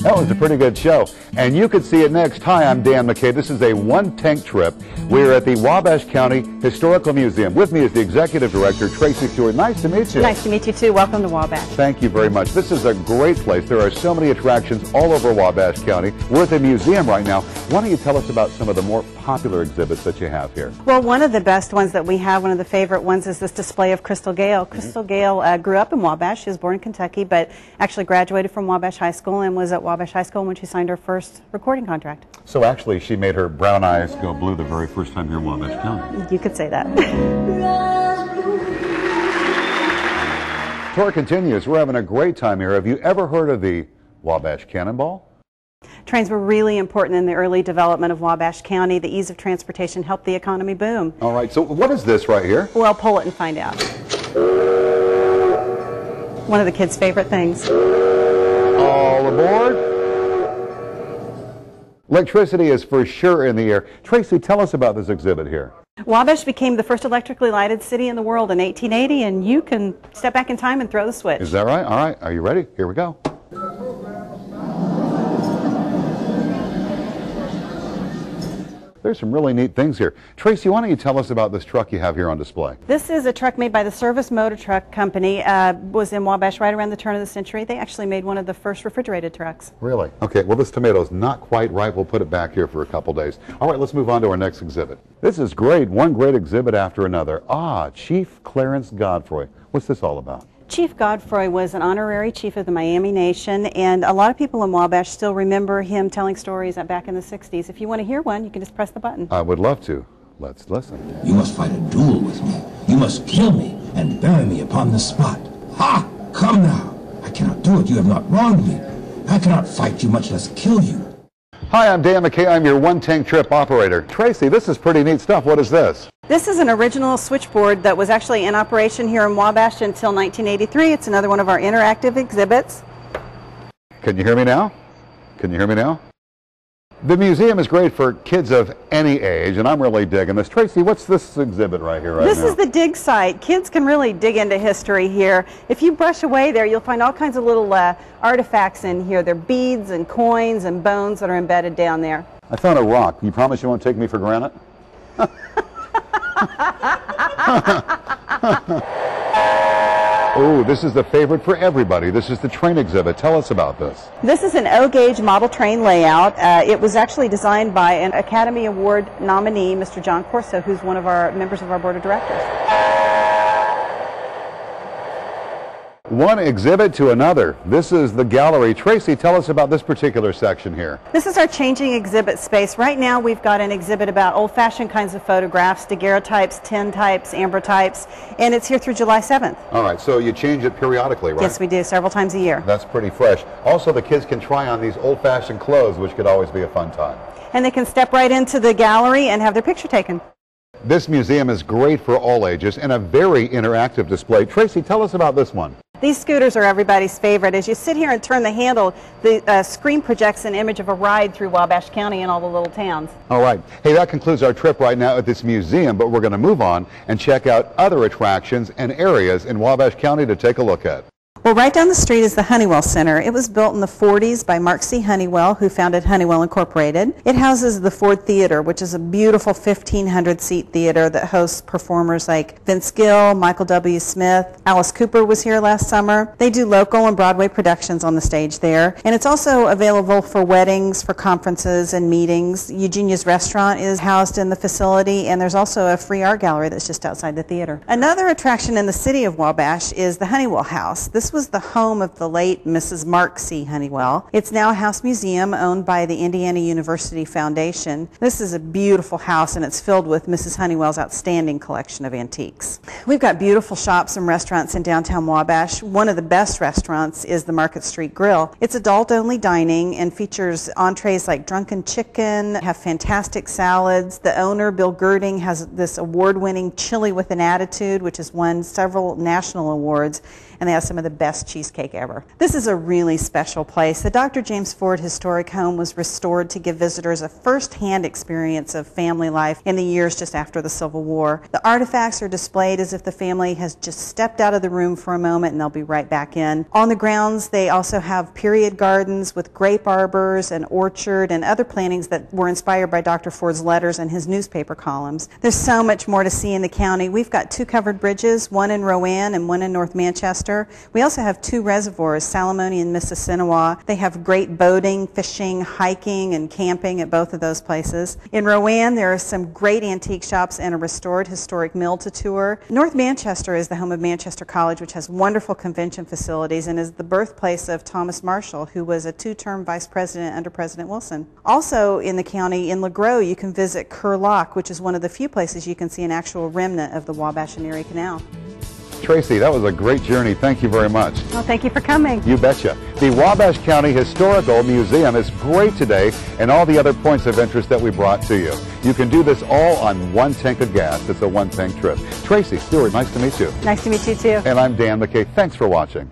That was a pretty good show, and you can see it next. Hi, I'm Dan McKay. This is a one-tank trip. We're at the Wabash County Historical Museum. With me is the Executive Director, Tracy Stewart. Nice to meet you. Nice to meet you, too. Welcome to Wabash. Thank you very much. This is a great place. There are so many attractions all over Wabash County. We're at the museum right now. Why don't you tell us about some of the more popular exhibits that you have here? Well, one of the best ones that we have, one of the favorite ones, is this display of Crystal Gayle. Crystal Gayle grew up in Wabash. She was born in Kentucky, but actually graduated from Wabash High School and was at Wabash High School when she signed her first recording contract. So actually, she made her brown eyes go blue the very first time here in Wabash County. You could say that. Tour continues. We're having a great time here. Have you ever heard of the Wabash Cannonball? Trains were really important in the early development of Wabash County. The ease of transportation helped the economy boom. All right, so what is this right here? Well, pull it and find out. One of the kids' favorite things. All aboard. Electricity is for sure in the air. Tracy, tell us about this exhibit here. Wabash became the first electrically lighted city in the world in 1880, and you can step back in time and throw the switch. Is that right? All right, are you ready? Here we go. There's some really neat things here. Tracy, why don't you tell us about this truck you have here on display? This is a truck made by the Service Motor Truck Company. Was in Wabash right around the turn of the century. They actually made one of the first refrigerated trucks. Really? Okay, well, this tomato's not quite ripe. We'll put it back here for a couple days. All right, let's move on to our next exhibit. This is great. One great exhibit after another. Chief Clarence Godfrey. What's this all about? Chief Godfrey was an honorary chief of the Miami Nation, and a lot of people in Wabash still remember him telling stories back in the 60s. If you want to hear one, you can just press the button. I would love to. Let's listen. You must fight a duel with me. You must kill me and bury me upon the spot. Ha! Come now. I cannot do it. You have not wronged me. I cannot fight you, much less kill you. Hi, I'm Dan McKay. I'm your one-tank trip operator. Tracy, this is pretty neat stuff. What is this? This is an original switchboard that was actually in operation here in Wabash until 1983. It's another one of our interactive exhibits. Can you hear me now? Can you hear me now? The museum is great for kids of any age, and I'm really digging this. Tracy, what's this exhibit right here This is the dig site. Kids can really dig into history here. If you brush away there, you'll find all kinds of little artifacts in here. They're beads and coins and bones that are embedded down there. I found a rock. You promise you won't take me for granted? Oh, this is the favorite for everybody. This is the train exhibit. Tell us about this. This is an O-gauge model train layout. It was actually designed by an Academy Award nominee, Mr. John Corso, who's one of our members of our board of directors. One exhibit to another. This is the gallery. Tracy, tell us about this particular section here. This is our changing exhibit space. Right now we've got an exhibit about old-fashioned kinds of photographs, daguerreotypes, tintypes, ambrotypes, and it's here through July 7th. All right, so you change it periodically, right? Yes, we do, several times a year. That's pretty fresh. Also, the kids can try on these old-fashioned clothes, which could always be a fun time. And they can step right into the gallery and have their picture taken. This museum is great for all ages and a very interactive display. Tracy, tell us about this one. These scooters are everybody's favorite. As you sit here and turn the handle, the screen projects an image of a ride through Wabash County and all the little towns. All right. Hey, that concludes our trip right now at this museum, but we're going to move on and check out other attractions and areas in Wabash County to take a look at. Well, right down the street is the Honeywell Center. It was built in the 40s by Mark C. Honeywell, who founded Honeywell Incorporated. It houses the Ford Theater, which is a beautiful 1,500-seat theater that hosts performers like Vince Gill, Michael W. Smith. Alice Cooper was here last summer. They do local and Broadway productions on the stage there. And it's also available for weddings, for conferences and meetings. Eugenia's Restaurant is housed in the facility, and there's also a free art gallery that's just outside the theater. Another attraction in the city of Wabash is the Honeywell House. This was the home of the late Mrs. Mark C. Honeywell. It's now a house museum owned by the Indiana University Foundation. This is a beautiful house, and it's filled with Mrs. Honeywell's outstanding collection of antiques. We've got beautiful shops and restaurants in downtown Wabash. One of the best restaurants is the Market Street Grill. It's adult-only dining and features entrees like drunken chicken, have fantastic salads. The owner, Bill Girding, has this award-winning chili with an attitude, which has won several national awards, and they have some of the best best cheesecake ever. This is a really special place. The Dr. James Ford Historic Home was restored to give visitors a first-hand experience of family life in the years just after the Civil War. The artifacts are displayed as if the family has just stepped out of the room for a moment and they'll be right back in. On the grounds, they also have period gardens with grape arbors, an orchard, and other plantings that were inspired by Dr. Ford's letters and his newspaper columns. There's so much more to see in the county. We've got 2 covered bridges, one in Rowan and one in North Manchester. We also have 2 reservoirs, Salamone and Mississinawa. They have great boating, fishing, hiking, and camping at both of those places. In Rowan, there are some great antique shops and a restored historic mill to tour. North Manchester is the home of Manchester College, which has wonderful convention facilities and is the birthplace of Thomas Marshall, who was a 2-term vice president under President Wilson. Also in the county, in LaGros, you can visit Kerr Lock, which is one of the few places you can see an actual remnant of the Wabash and Erie Canal. Tracy, that was a great journey. Thank you very much. Well, thank you for coming. You betcha. The Wabash County Historical Museum is great today, and all the other points of interest that we brought to you. You can do this all on 1 tank of gas. It's a 1-tank trip. Tracy Stewart, nice to meet you. Nice to meet you too. And I'm Dan McKay. Thanks for watching.